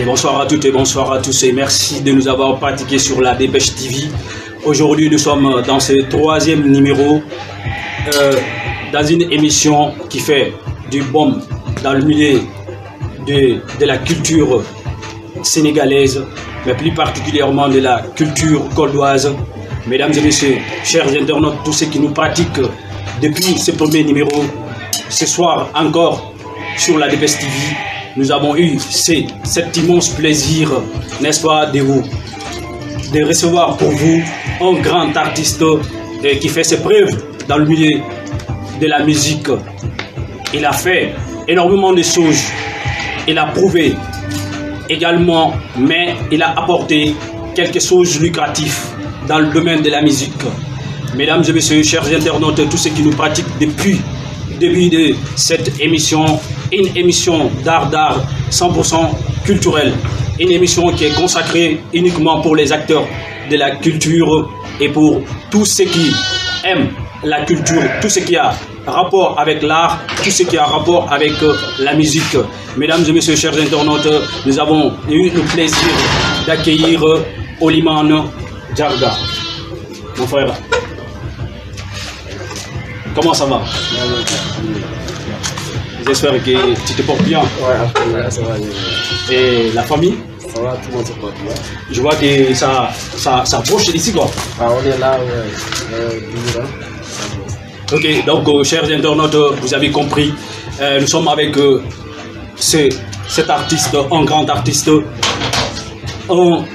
bonsoir à toutes et bonsoir à tous et merci de nous avoir pratiqué sur la Dépêche TV. Aujourd'hui, nous sommes dans ce troisième numéro dans une émission qui fait du baume dans le milieu de la culture sénégalaise, mais plus particulièrement de la culture coldoise. Mesdames et messieurs, chers internautes, tous ceux qui nous pratiquent depuis ce premier numéro, ce soir encore sur la Dépêche TV, nous avons eu cet immense plaisir, n'est-ce pas, de recevoir pour vous un grand artiste qui fait ses preuves dans le milieu de la musique. Il a fait énormément de choses, il a prouvé également, mais il a apporté quelque chose de lucratif dans le domaine de la musique. Mesdames et messieurs, chers internautes, tous ceux qui nous pratiquent depuis le début de cette émission, une émission d'art 100% culturelle, une émission qui est consacrée uniquement pour les acteurs de la culture et pour tous ceux qui aiment la culture, tout ce qui a rapport avec l'art, tout ce qui a rapport avec la musique. Mesdames et messieurs, chers internautes, nous avons eu le plaisir d'accueillir Oliman Djarga. Mon frère, comment ça va? J'espère que tu te portes bien. Ouais, ça va. Et la famille? Ça va, tout le monde se porte bien. Je vois que ça bouge ici, quoi. Ah, on est là, Ok, donc chers internautes, vous avez compris, nous sommes avec cet artiste, un grand artiste, un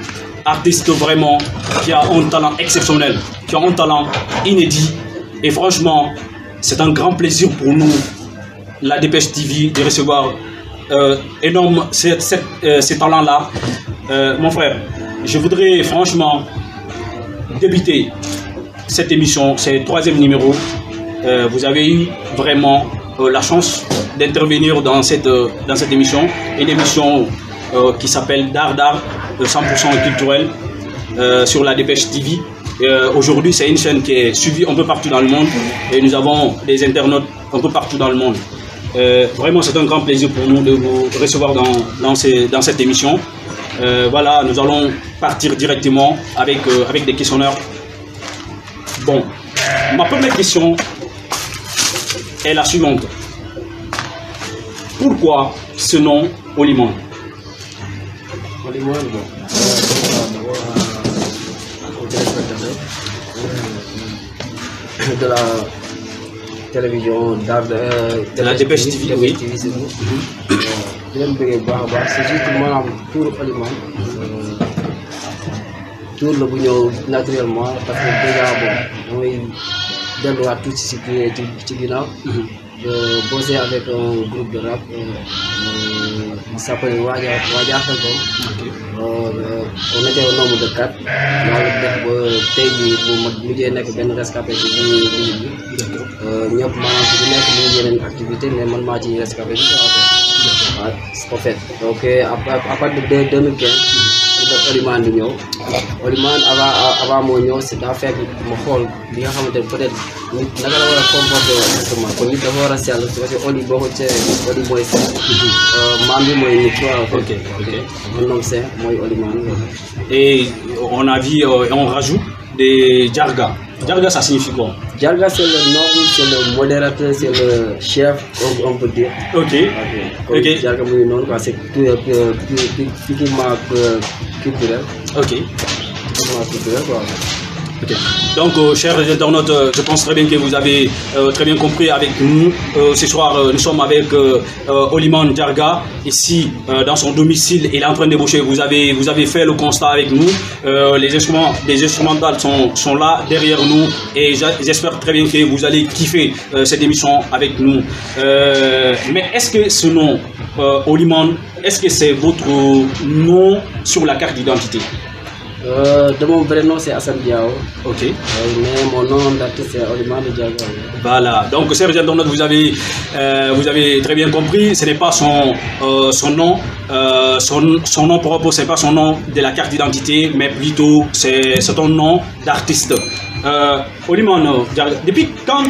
artiste vraiment qui a un talent exceptionnel, qui a un talent inédit. Et franchement, c'est un grand plaisir pour nous, la Dépêche TV, de recevoir énorme ces talents-là. Mon frère, je voudrais franchement débuter cette émission, c'est le troisième numéro. Vous avez eu vraiment la chance d'intervenir dans cette émission, une émission qui s'appelle D'art 100% culturel sur la Dépêche TV. Aujourd'hui, c'est une chaîne qui est suivie un peu partout dans le monde et nous avons des internautes un peu partout dans le monde. Vraiment, c'est un grand plaisir pour nous de vous recevoir dans cette émission. Voilà, nous allons partir directement avec des questionnaires. Bon, ma première question est la suivante. Pourquoi ce nom Oliman? Oliman, bon. De la télévision, de la Dépêche TV, oui. C'est juste pour Oliman. Tour le bouillon naturellement parce que déjà bon, mooy delluwaat tout ci ginnaaw. Bosser avec un groupe de rap qui s'appelle Wadia Phantom. On était au nombre de 4. Yàlla def ba tey jii bu mag mujjee nekk benn rescapé ci biir musique bi. Ñëpp maanaam ku nekk ñu ngi yeneen activité mais man maa ci rescapé bi en fait. Donc à partir de 2015. Oliman di ñëw Oliman avant moo ñëw c'est daa fekk ma xool li nga xamante ne peut-être nit naka la war a comporter exactement kon nit dafa war a sell parce que Oli boo ko cee Oli mooy sell maam bi mooy nit ok un homme saint mooy Oliman. Et on a vu on rajoute des Djarga. Djarga, ça signifie quoi? Djarga, c'est le nom, c'est le modérateur, c'est le chef, on peut dire. Ok. Djarga, c'est typiquement culturel. Ok. Typiquement culturel, quoi. Okay. Donc, chers internautes, je pense très bien que vous avez très bien compris avec nous. Ce soir, nous sommes avec Oliman Djarga, ici dans son domicile. Il est en train de débaucher. Vous avez fait le constat avec nous. Les instrumentales sont là derrière nous. Et j'espère très bien que vous allez kiffer cette émission avec nous. Mais est-ce que ce nom, Oliman, est-ce que c'est votre nom sur la carte d'identité? De mon vrai nom c'est Hassan Diao. Ok. Mais mon nom d'artiste c'est Oliman Djarga. Voilà. Donc, chers internautes, vous avez très bien compris. Ce n'est pas son nom, son nom propre, c'est pas son nom de la carte d'identité, mais plutôt c'est un nom d'artiste. Oliman Djarga, depuis quand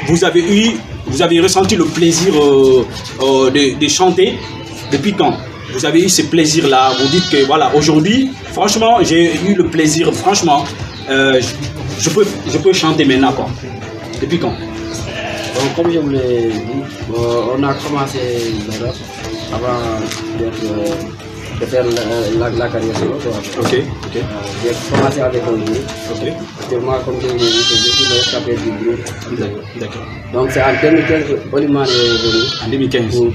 vous avez ressenti le plaisir de chanter? Depuis quand? vous avez eu ce plaisir-là, vous dites que voilà, aujourd'hui, franchement, j'ai eu le plaisir, franchement, je peux chanter maintenant, quoi. Depuis quand? Donc, comme je vous l'ai dit, on a commencé le rap avant de faire la carrière solo. Ok. J'ai commencé avec un groupe. Actuellement, comme je vous l'ai dit, je suis le rescapé du groupe. D'accord. Donc c'est en 2015 que Oliman est venu. En 2015. Pour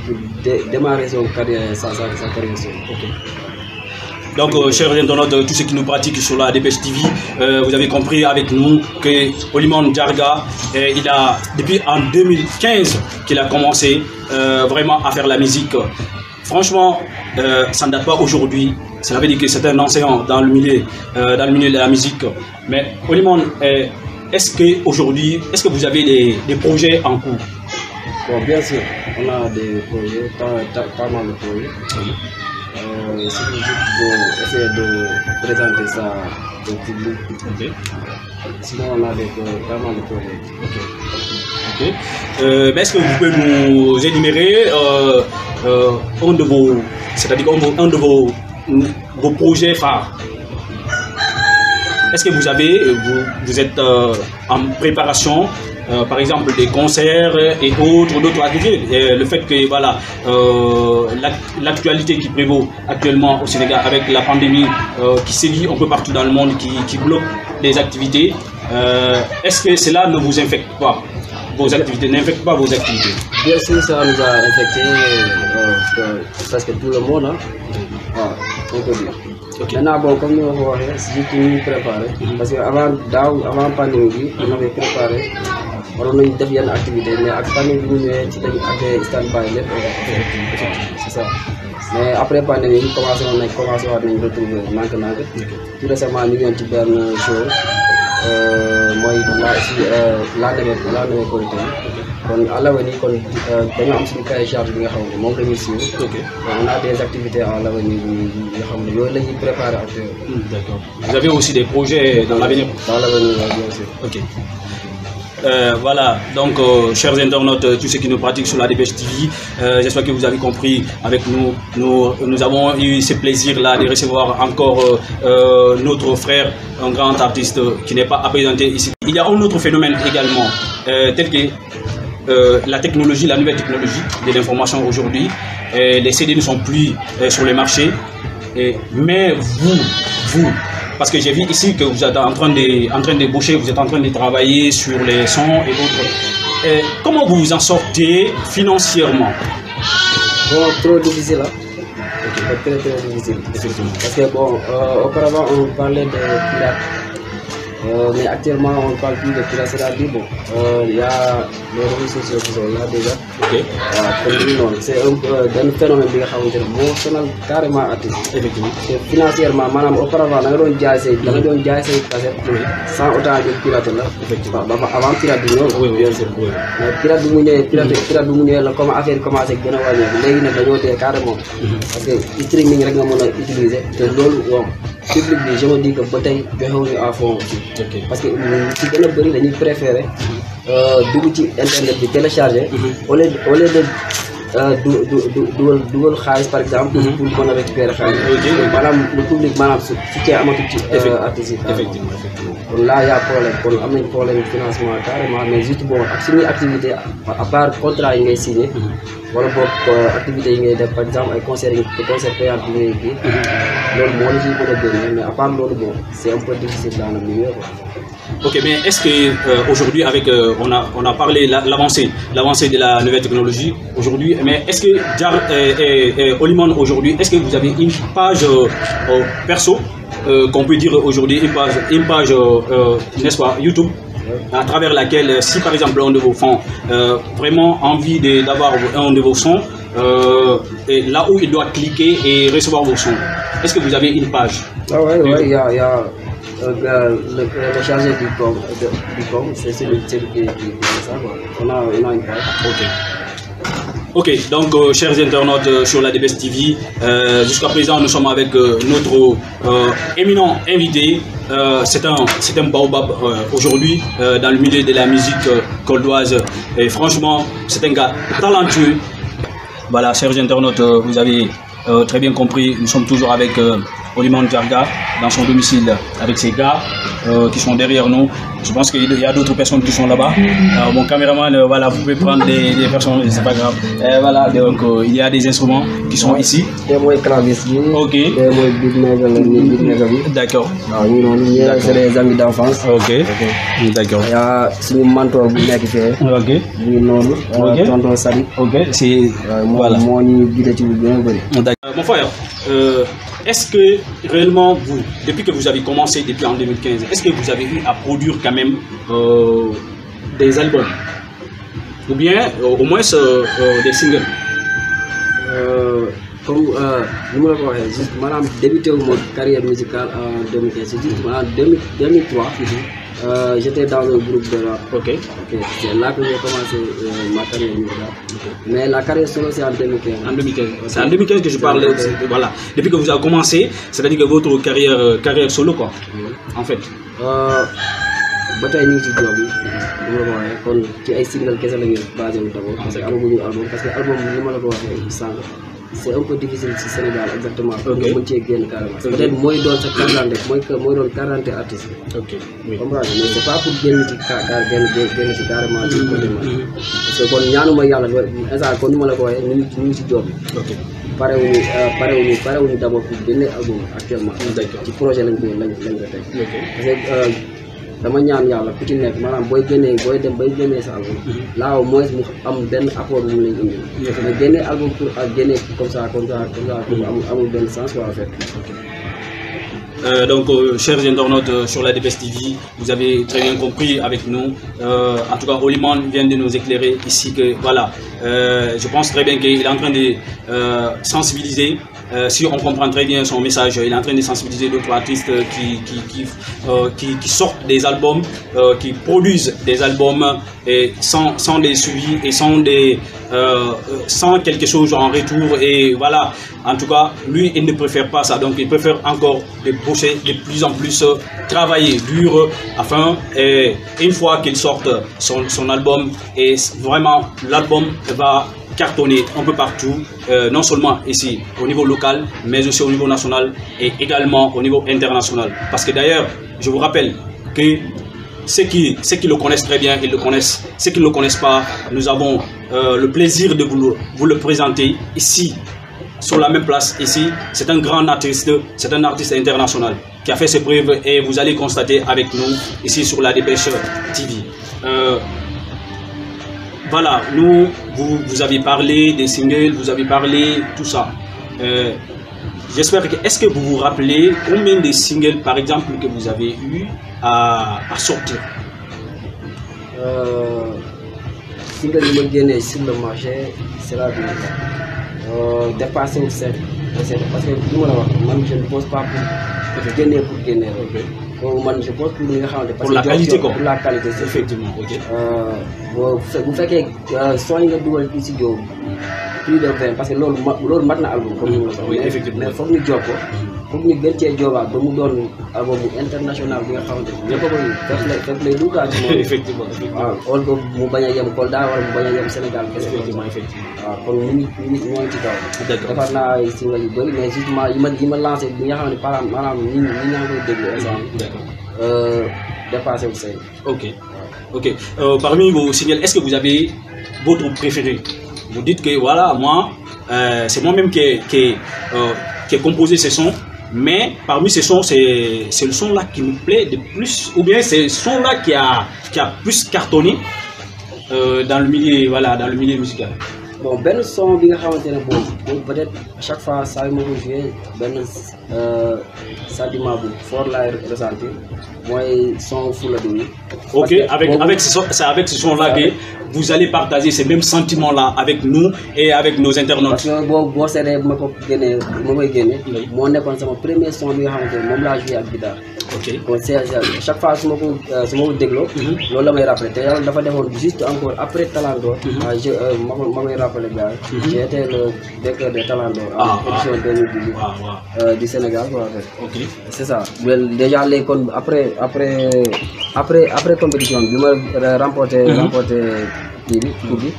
démarrer sa carrière solo. Donc, chers internautes, tous ceux qui nous pratiquent sur la Dépêche TV, vous avez compris avec nous que Oliman Djarga, il a, depuis en 2015 qu'il a commencé vraiment à faire la musique. Franchement, ça ne date pas aujourd'hui. Cela veut dire que c'est un enseignant dans le milieu de la musique. Mais Oliman, est-ce que vous avez des projets en cours? Bon, bien sûr, on a des projets, pas mal de projets. Si vous dites essayer de présenter ça au public. Sinon, on a pas mal de projets. Mais est-ce que vous pouvez nous énumérer un de vos projets phares? Est-ce que vous êtes en préparation, par exemple des concerts et d'autres activités? Le fait que voilà, l'actualité qui prévaut actuellement au Sénégal avec la pandémie qui sévit un peu partout dans le monde, qui bloque les activités, est-ce que cela ne vous infecte pas? Vos activités, n'infectent pas vos activités? Bien sûr, ça nous a infecté presque tout le monde, hein? On peut dire. Maintenant, bon, comme nous l'avons dit, c'est tout préparé. Parce qu'avant la pandémie, on avait préparé, on a fait une activité, mais avec la pandémie, on a stand-by. C'est ça. Mais après la pandémie, on a commencé à retrouver maintenant. Tout récemment, nous avons fait un show. Moi, là, à l'avenir, on a des activités à l'avenir. D'accord. Vous avez aussi des projets dans l'avenir? Dans l'avenir, bien sûr. Ok. Voilà, donc chers internautes, tous ceux qui nous pratiquent sur la Dépêche TV, j'espère que vous avez compris avec nous. Nous avons eu ce plaisir-là de recevoir encore notre frère, un grand artiste qui n'est pas à présenter ici. Il y a un autre phénomène également, tel que la technologie, la nouvelle technologie de l'information aujourd'hui. Les CD ne sont plus sur le marché, mais vous, parce que j'ai vu ici que vous êtes en train de boucher, vous êtes en train de travailler sur les sons et autres. Comment vous vous en sortez financièrement? Bon, trop difficile, hein? Très difficile. Parce que bon, auparavant on parlait de pirates. Mais actuellement on ne parle plus de pirates, c'est-à-dire bon, il y a les réseaux sociaux qui sont là déjà. C'est un phénomène qui est carrément artistique. Financièrement, madame, auparavant, on a déjà essayé sans autant de pirates là. Avant pirate, bien sûr. Mais pirate, comment affaire commence à gagner, carrément. Parce que le streaming est utilisé. Public, je me dis que peut-être à fond. Parce que si tu as préféré internet de télécharger au lieu de dugal xaalis par exemple pour mën a récupérer xaalis. Maanaam le public maanaam su fekkee amatul ci artiste. Effectivement. Kon là y a problème kon am nañ problème financement carrément mais juste bon ak suñuy activité à part contrat yi ngay signé wala boog activité yi ngay def par exemple ay concert payant yi ngay kii loolu moo la ciy mën a génne mais à part loolu bon c'est un peu difficile dans le milieu quoi. Ok, mais est-ce que aujourd'hui, avec on a parlé l'avancée de la nouvelle technologie aujourd'hui, mais est-ce que Oliman aujourd'hui, est-ce que vous avez une page perso qu'on peut dire aujourd'hui, une page n'est-ce pas, YouTube, à travers laquelle, si par exemple un de vos fans vraiment envie d'avoir un de vos sons, et là où il doit cliquer et recevoir vos sons, est-ce que vous avez une page? Ah ouais, il y a le chargé du com, c'est celui qui fait ça. On a une page. Ok, donc chers internautes sur la DBS TV, jusqu'à présent nous sommes avec notre éminent invité. C'est un baobab aujourd'hui dans le milieu de la musique coldoise. Et franchement, c'est un gars talentueux. Voilà, chers internautes, vous avez très bien compris, nous sommes toujours avec Olimane Diarga dans son domicile avec ses gars qui sont derrière nous. Je pense qu'il y a d'autres personnes qui sont là-bas. Mon caméraman, voilà, vous pouvez prendre des personnes, c'est pas grave. Voilà, donc il y a des instruments qui sont ici. Ok. D'accord. C'est des amis d'enfance. Ok. D'accord. Il y a ce mentor qui est fait. Ok. Tonton Sadi. Ok. C'est voilà. Mon frère, est-ce que réellement vous, depuis que vous avez commencé depuis en 2015, est-ce que vous avez eu à produire quand même des albums ou bien au moins des singles? Comme nous l'avons dit, juste madame débuté ma carrière musicale en 2015. C'est juste en 2003. J'étais dans un groupe de rap. Ok. C'est là que j'ai commencé ma carrière musicale. Mais la carrière solo, c'est en 2015. En 2015. C'est en 2015 que je parle. Voilà. Depuis que vous avez commencé, c'est-à-dire que votre carrière solo, quoi. En fait. Bataille ñu ci job yi dama la waxee kon ci ay single kese la ñu basé wu d'abord parce que amaguñu album parce que album li ma la ko waxee sànq c'est un peu difficile ci Sénégal exactement pour nga mën cee génn carrément peut-être mooy doon sa carte d'identité mooy doon carte d'identité artiste comprendre mais c'est pas pour génn ci génn ci carrément ci côté parce que kon ñaanuma yàlla instant kon ni ma la ko waxee ñu ngi ci job yi parewuñu d'abord pour génne album actuellement ci projet lañ ko teg parce que dama ñaan yàlla ku ci nekk maanaam booy dem bay génnee sa album là au moins mu am benn apport bu mu leen indi mais génnee album pour ak génnee comme ça amul benn sens quoi en fait. Donc, chers internautes sur la DPS TV, vous avez très bien compris avec nous. En tout cas, Olimane vient de nous éclairer ici que voilà, je pense très bien qu'il est en train de sensibiliser. Si on comprend très bien son message, il est en train de sensibiliser d'autres artistes qui sortent des albums, qui produisent des albums et sans des suivis et sans quelque chose en retour. Et voilà, en tout cas, lui, il ne préfère pas ça. Donc, il préfère encore de bosser de plus en plus, travailler dur afin, et une fois qu'il sorte son album, et vraiment, l'album va cartonné un peu partout, non seulement ici au niveau local, mais aussi au niveau national et également au niveau international. Parce que d'ailleurs, je vous rappelle que ceux qui le connaissent très bien, ils le connaissent. Ceux qui ne le connaissent pas, nous avons le plaisir de vous le présenter ici, sur la même place ici. C'est un grand artiste, c'est un artiste international qui a fait ses preuves et vous allez constater avec nous ici sur la DPS TV. Voilà, vous avez parlé des singles, vous avez parlé tout ça. J'espère que, est-ce que vous vous rappelez combien de singles, par exemple, que vous avez eu à sortir? Single qui me gagne sur le marché, c'est la vie. Dépasser au 7. Parce que je ne pose pas pour gagner. Je pense pour la qualité, quoi. Pour la qualité, c'est effectivement. Ok. Vous faites que soit il y a du studio plus de 20 parce que l'autre maintenant album comme oui, effectivement. Mais faut que nous job faut que nous gagnions job ba mu doon album international bi nga xamante ñepp ko fekk lay du ka ci effectivement. On ko mu baña yam Kolda wala mu baña yam Sénégal effectivement. kon ñu ñoy ci kaw defar na ay single yu bari mais justement yi ma lancé bi nga xamné maanaam ñi ñaa koy déglu instant dépassé aussi. Ok. Parmi vos singles, est-ce que vous avez votre préféré? Vous dites que voilà, moi, c'est moi-même qui ai composé ces sons, mais parmi ces sons, c'est le son là qui me plaît de plus, ou bien c'est le son là qui a plus cartonné dans le milieu, voilà, dans le milieu musical. Bon, ben son bi nga xamantene bon peut-être à chaque fois ça ma ko jouer ben sentiment bu fort la ressentir moy son Fula Dóor. Ok, avec ce son là que vous allez partager ces mêmes sentiments là avec nous et avec nos internautes. Parce que bo séné ma ko génné ma koy génné mo nekkon sama premier son bi nga xamantene mom la jouer ak guitare. Ok. Bon, chaque fois su ma ko dégloo loolu la may rappelé te yàlla dafa defoon juste encore après Talent d'Or ma koy rappelé gars yi j'ai été le directeur de Talent d'Or en édition 2018 du Sénégal quoi. Ok. C'est ça déjà léegi kon après compétition bi ma remporté kii bi coupe bi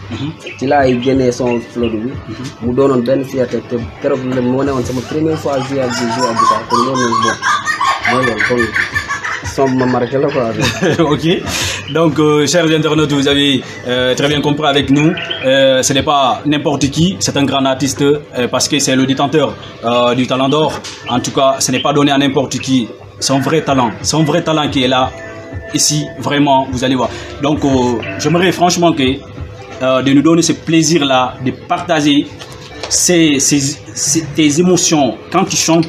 ci laay génnee son Flodou bi mu doonoon benn fierté te keroog la moo ne woon sama première fois jouer ak guitare kon loolu bon mooy loolu kon son ma marqué la quoi. Ok, donc chers internautes, vous avez très bien compris avec nous, ce n'est pas n'importe qui, c'est un grand artiste parce que c'est le détenteur du Talent d'Or. En tout cas, ce n'est pas donné à n'importe qui, c'est un vrai talent qui est là. Ici, vraiment, vous allez voir. Donc, j'aimerais franchement que de nous donner ce plaisir-là, de partager tes émotions quand tu chantes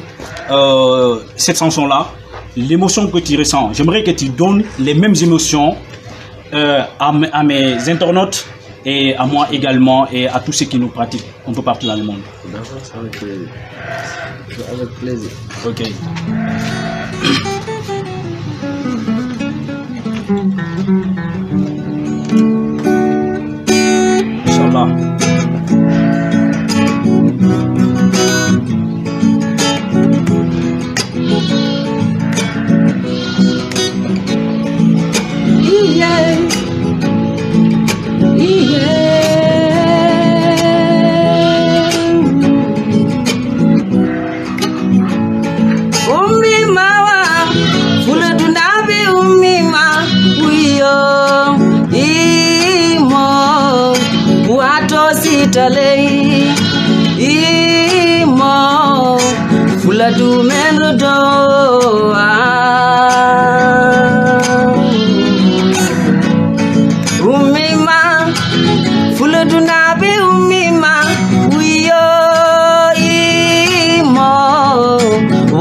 cette chanson-là, l'émotion que tu ressens. J'aimerais que tu donnes les mêmes émotions à mes internautes et à moi également et à tous ceux qui nous pratiquent un peu partout dans le monde. D'accord, c'est avec plaisir. Avec plaisir. Ok. Inch'Allah. Talei imo fula du menro do umima fula du nabe umima wiyo imo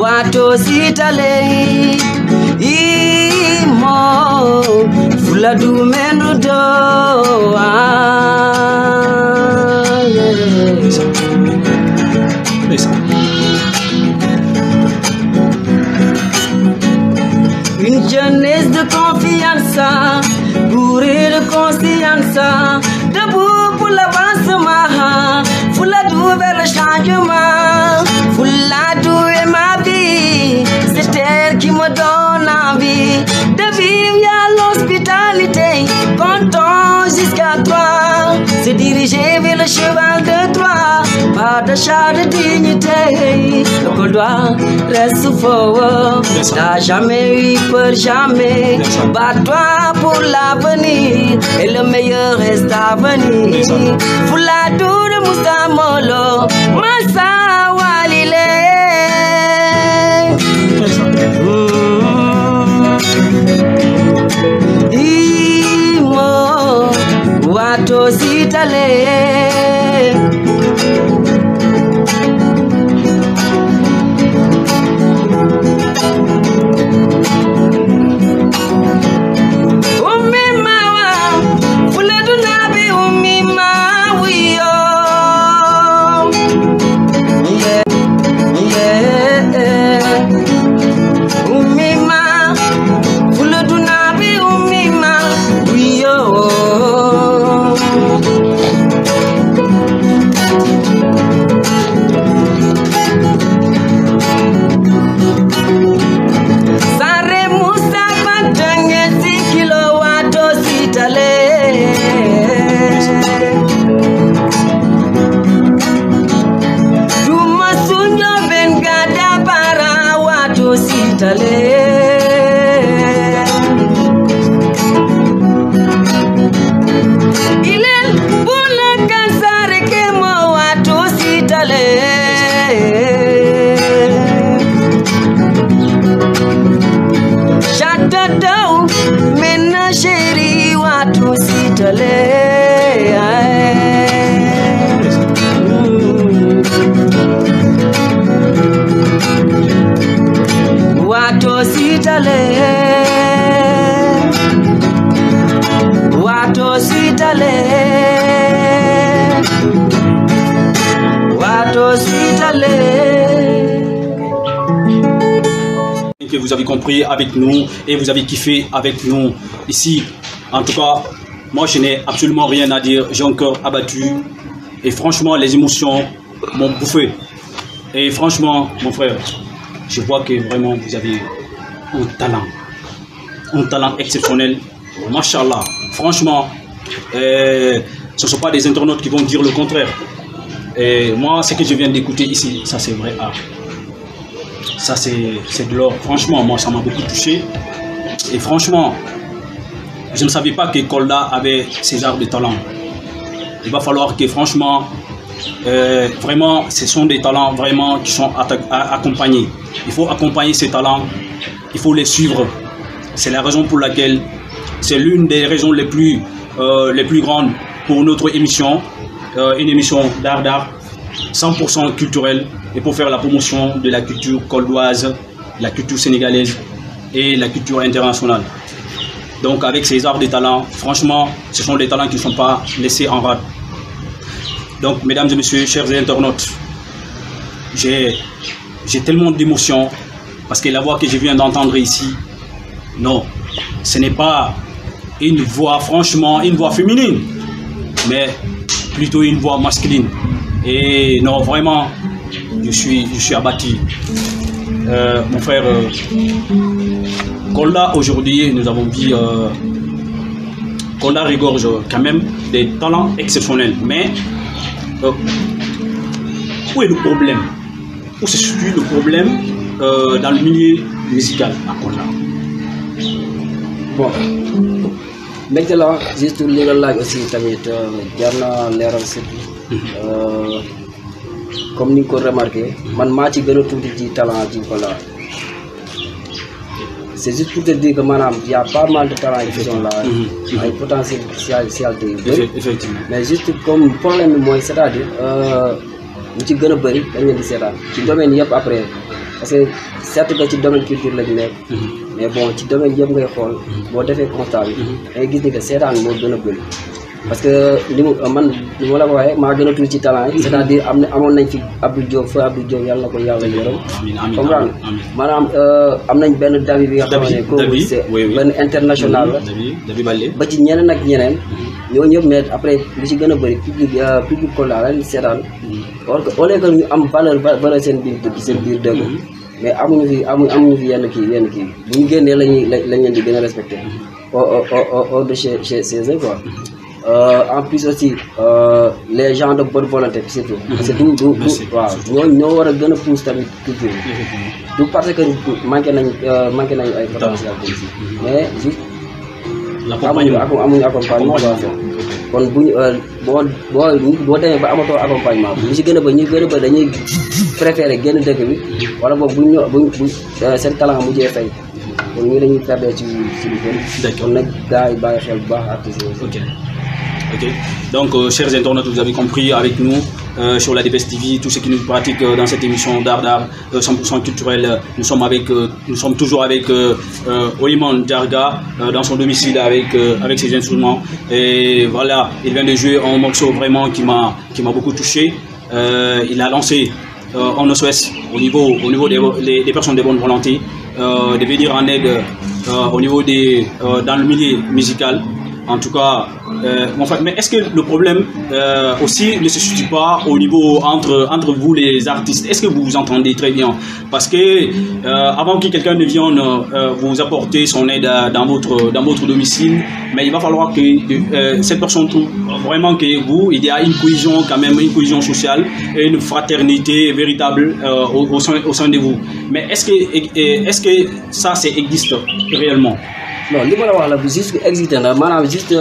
wato si talei imo fula du menro do Une jeunesse de confiance, bourrée de conscience, debout pour l'avancement, Fouladou vers le changement, Fouladou est ma vie, c'est elle qui me donne envie de vivre à l'hospitalité, comptons jusqu'à 3, se diriger vers le cheval de Troie, pas de char de dignité, le col droit reste fort, t'as jamais eu peur, jamais, bats-toi pour l'avenir, et le meilleur reste à venir, Fouladou de Moustamolo, Massa Walile. Imo Wato Sitale. Que vous avez compris avec nous et vous avez kiffé avec nous ici. En tout cas, moi je n'ai absolument rien à dire. J'ai un cœur abattu et franchement les émotions m'ont bouffé. Et franchement, mon frère, je vois que vraiment vous avez un talent exceptionnel. Machallah. Franchement, ce ne sont pas des internautes qui vont dire le contraire. Et moi, ce que je viens d'écouter ici, ça c'est vrai art. Ça c'est de l'or. Franchement, moi ça m'a beaucoup touché. Et franchement, je ne savais pas que Kolda avait ces arts de talent. Il va falloir que franchement, vraiment, ce sont des talents vraiment qui sont accompagnés. Il faut accompagner ces talents, il faut les suivre. C'est la raison pour laquelle, c'est l'une des raisons les plus grandes pour notre émission, une émission d'art 100% culturelle, et pour faire la promotion de la culture coldoise, la culture sénégalaise et la culture internationale. Donc avec ces arts de talent, franchement, ce sont des talents qui ne sont pas laissés en rade. Donc mesdames et messieurs, chers internautes, j'ai tellement d'émotions parce que la voix que je viens d'entendre ici, non, ce n'est pas une voix, franchement, une voix féminine, mais plutôt une voix masculine. Et non, vraiment, je suis abattu. Mon frère, Kolda, aujourd'hui, nous avons vu Kolda regorge quand même des talents exceptionnels. Mais où est le problème? Où se situe le problème dans le milieu musical à Kolda? Bon, maintenant, juste li nga laaj aussi tamit jar na leeral comme ni nga ko remarqué, man maa ci gën a tuuti ci talent ci Kolda. C'est juste pour te dire que maanaam y a pas mal de talents qui sont là, ay potentialité yu bëri. Effectivement. Mais juste comme problème bi mooy c'est-à-dire ñu ci gën a bëri dañ leen di seetaan ci domaine yëpp après, parce que certes que ci domaine culture lañu nekk. Mais bon ci domaine yëpp ngay xool boo defee constat bi da ngay gis ni que seetaan moo gën a bëri. Parce que li ma la ko waxee maa gën a tuuti ci talent yi, c'est-à-dire amoon nañ fi Abdou Diop yàlla na ko yàlla yërëm. comprendre maanaam am nañ benn Dabi bi nga xam ne kooku c'est benn international la ba ci ñeneen ak ñeneen ñoo ñëpp, mais après lu ci gën a bëri public Kolda la seetaan. or que au lieu que ñu am valeur seen biir dëgg, mais amuñu fi yenn kii bu ñu génnee lañ leen di gën a respecté hors de chez eux quoi. En plus aussi les gens de bonne volonté surtout, parce que waaw ñoo war a gën a pousse tamit culture bi, du parce que manqué nañ ay potentiel ici, mais juste amuñu accompagnement kon buñu boo demee ba amatoo accompagnement ñu si gën a ba dañuy préféré génn dëkk bi, wala boog buñ seen talent mujjee fay, kon ñu lañuy perdre ci lu bëri. kon nag gars yi bàyyi xel bu baax artistes yi. Ok. Donc, chers internautes, vous avez compris avec nous sur la DPS TV, tout ce qui nous pratique dans cette émission d'art 100% culturel. Nous sommes toujours avec Oliman Diarga dans son domicile avec ses instruments. Et voilà, il vient de jouer un morceau vraiment qui m'a beaucoup touché. Il a lancé un SOS au niveau des personnes de bonne volonté, de venir en aide au niveau dans le milieu musical. En tout cas, mais est-ce que le problème aussi ne se situe pas au niveau entre vous les artistes? Est-ce que vous vous entendez très bien? Parce que avant que quelqu'un ne vienne vous apporter son aide dans votre domicile, mais il va falloir que cette personne trouve vraiment que il y a une cohésion quand même, une cohésion sociale et une fraternité véritable au sein de vous. Mais est-ce que ça existe réellement? Non, li ma la wax la bu juste existé na maanaam juste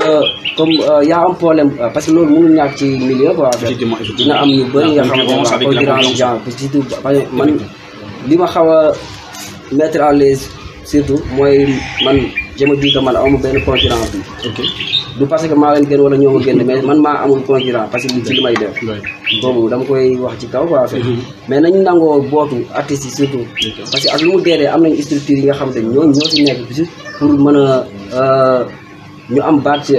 comme y a un problème parce que loolu mënul ñàkk ci milieu quoi. dina am ñu bëri nga xamante ne concurrence genre surtout man li ma xaw a mettre à l'aise surtout mooy man je me dis que man amu benn concurrence bi. ok du parce que maa leen gën wala ñoo ma gën, mais man maa amul concurrence parce que ci li may def. boobu dama koy wax ci kaw quoi. mais nañu nangoo bootu artistes yi surtout. parce que ak lu mu dee am nañ structure yi nga xamante ne ñoo ci nekk juste pour mën a ñu am baat ci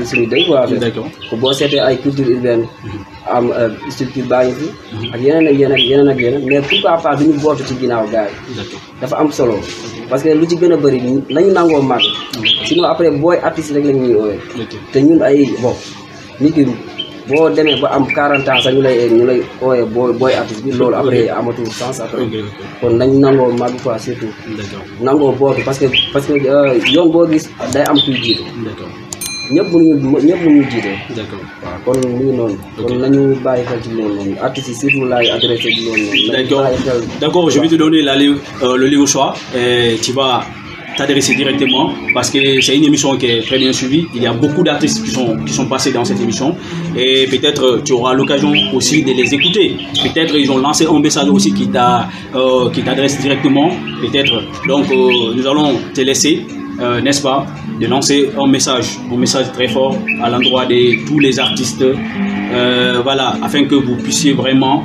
suñu dëkk quoi. d'accord boo seetee ay culture urbaine am structure baa ngi fi. ak yeneen ak yeneen mais pourquoi pas duñu bootu ci ginnaaw gars yi. dafa am solo parce que lu ci gën a bëri nañu nangoo màgg. sinon après booy artiste rek lañ ñuy oowee. te ñun ay nit ki boo demee ba am 40 ans sax ñu lay ooyee booy artiste bi, loolu après amatul sens après. kon nañ nangoo màgg quoi surtout. nangoo bootu parce que yoon boo gis day am kuy jiitu. ñëpp mënuñu jiite. D'accord. waaw kon mu ngi noonu. kon nañu bàyyi xel ci loolu noonu artistes yi surtout laay adressé ci loolu noonu. D'accord, je vais te donner le libre choix. Tu vas t'adresser directement parce que c'est une émission qui est très bien suivie. Il y a beaucoup d'artistes qui sont passés dans cette émission et peut-être tu auras l'occasion aussi de les écouter. Peut-être ils ont lancé un message aussi qui t'adresse directement. Peut-être. Donc nous allons te laisser, n'est-ce pas, de lancer un message très fort à l'endroit de tous les artistes, voilà, afin que vous puissiez vraiment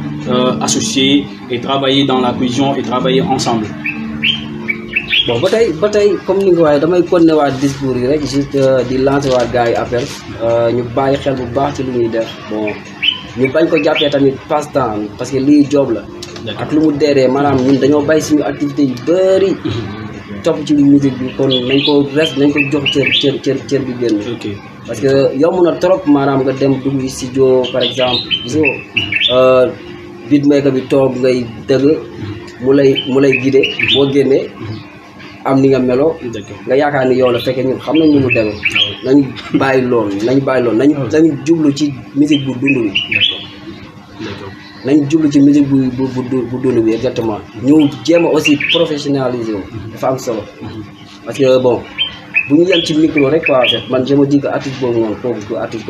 associer et travailler dans la cohésion et travailler ensemble. Bon, ba tey comme ni nga waxee damay continuer waat discours yi rek juste di lancer waat gars yi appel ñu bàyyi xel bu baax ci lu ñuy def bon ñu bañ ko jàppee tamit passe-temps parce que lii job la. ak lu mu deedee maanaam ñun dañoo bàyyi suñu activité yu bëri topp ci musique bi kon nañ ko jox cër bi génn. parce que yomb na trop maanaam nga dem dugg studio par exemple gisoo beatmaker bi toog ngay dëgg mu lay guider boo génnee am ni nga melo nga yaakaar ni yow la fekkee ñun xam nañ ñu mu demee nañu bàyyi loolu nañu jublu ci musique bu dund bi nañu jublu ci musique bu dund bi exactement ñu jéem a aussi professionnaliser wu dafa am solo parce que bon bu ñu yem ci micro rek quoi man je me dis que artiste boobu noonu kooku artiste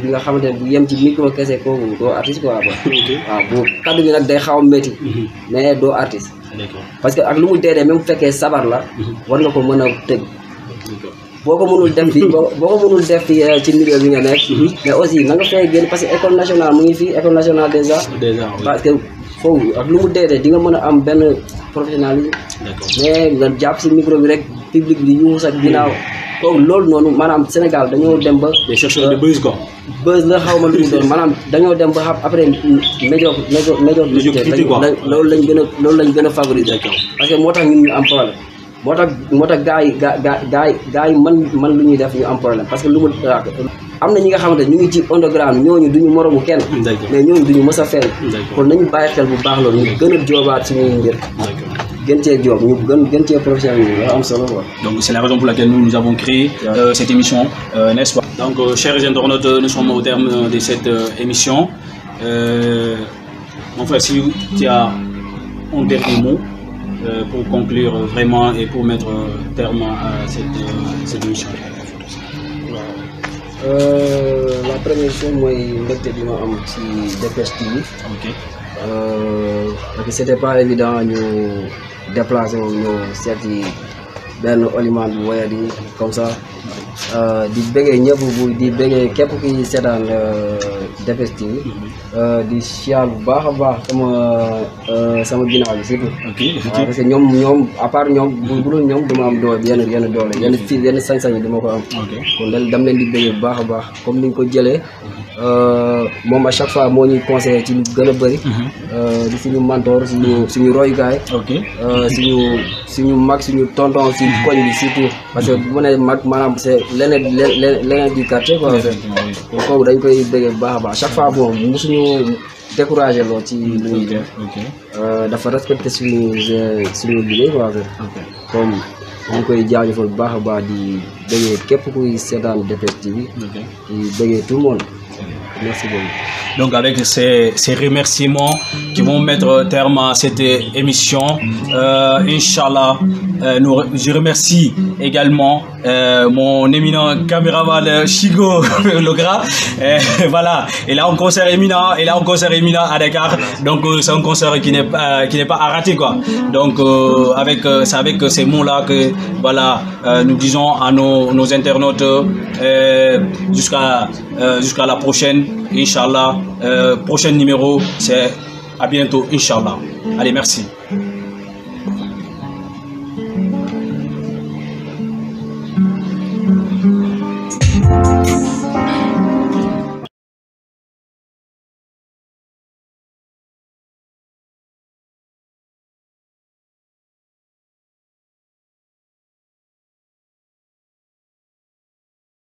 bi nga xamante ne bu yem ci micro kese kooku doo artiste quoi waaw bu kaddu bi nag day xaw a métti mais doo artiste parce que ak lu mu deedee même bu fekkee sabar la war nga ko mën a tëgg boo ko mënul def fii ci milieu bi nga nekk mais aussi na nga fay génn parce que école nationale mu ngi fii école nationale des arts parce que foofu ak lu mu deedee di nga mën a am benn professionnalisme mais nga jàpp si micro bi rek public bi yu sa ginnaaw kooku loolu noonu maanaam Sénégal dañoo dem ba des chercheurs de buzz quoi buzz la xaw ma lu mu doon maanaam dañoo dem ba xam après médiocrité loolu lañ gën a favoriser parce que moo tax ñun ñu am problème moo tax gars yi man lu ñuy def ñu am problème parce que lu mu am na ñi nga xamante ñu ngi ci underground ñooñu duñu moromu kenn mais ñooñu duñu mës a feeñ kon nañu bàyyi xel bu baax loolu ñu gën a joobaat suñuy mbir gën cee job ñu gën cee professionnel am solo quoi. Donc c'est la raison pour laquelle nous avons créé cette émission, n'est-ce pas? Donc chers internautes, nous sommes au terme de cette émission. Mon frère, si tu as un dernier mot pour conclure vraiment et pour mettre terme à cette émission. La première chose mooy mbégte bi ma am ci Dépêche TV. Parce que c'était pas évident ñu déplacer wu ñëw seeti benn Olimane bu woyat yi comme ça di bëggee ñëpp di bëggee képp ki seetaan Dépêche TV di siyaar bu baax a baax sama ginnaaw bi surtout parce que ñoom à part ñoom bu dul ñoom duma am doole yenn doole yenn sañ-sañ yi dama ko am kon dam leen di bëggee bu baax a baax comme ni nga ko jëlee moom à chaque fois moo ñuy conseillé ci lu gën a bëri di suñu mentor suñu royukaay suñu mag suñu tonton ci koñ bi surtout parce que bu ma nee mag maanaam c'est leneen du quartier quoi kon kooku dañ koy bëggee bu baax a baax chaque fois bon musuñu découragé loo ci lu ñuy def dafa respecté suñu liggéey quoi comme ñu koy jaajëfal bu baax a baax di bëggee képp kuy seetaan Dépêche TV di bëggee tout le monde. Merci beaucoup. Donc avec ces remerciements qui vont mettre terme à cette émission, Inch'Allah, je remercie également mon éminent caméraman Chigo Logra. Voilà, il a un concert éminent à Dakar, donc c'est un concert qui n'est pas à rater quoi. Donc c'est avec ces mots-là que voilà, nous disons à nos internautes jusqu'à la prochaine. Inch'Allah, prochain numéro, c'est à bientôt, Inch'Allah. Allez, merci.